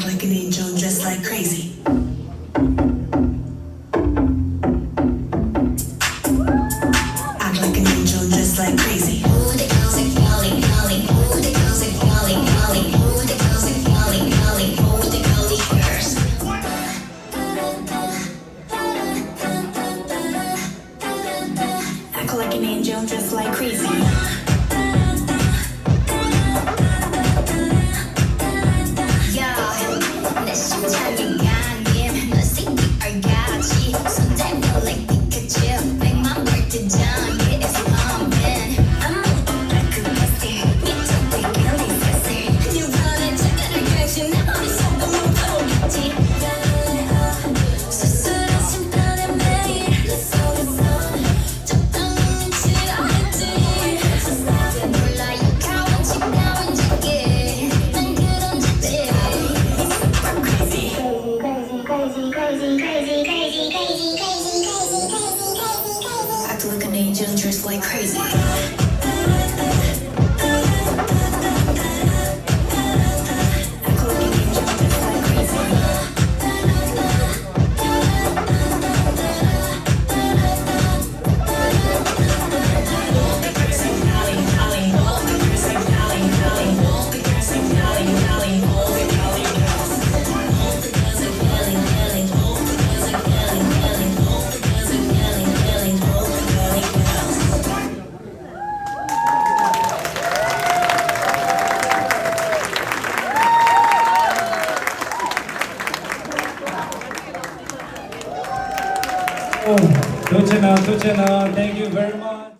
Like an angel, dressed like crazy. Act like an angel, dressed like crazy. Ooh, the girls are calling, calling. Ooh, the girls are calling, calling. Ooh, the girls are calling, calling. Ooh, the girly girls. Act like an angel, dressed like crazy. Act like an angel, dressed like crazy. Oh, Dochena, thank you very much.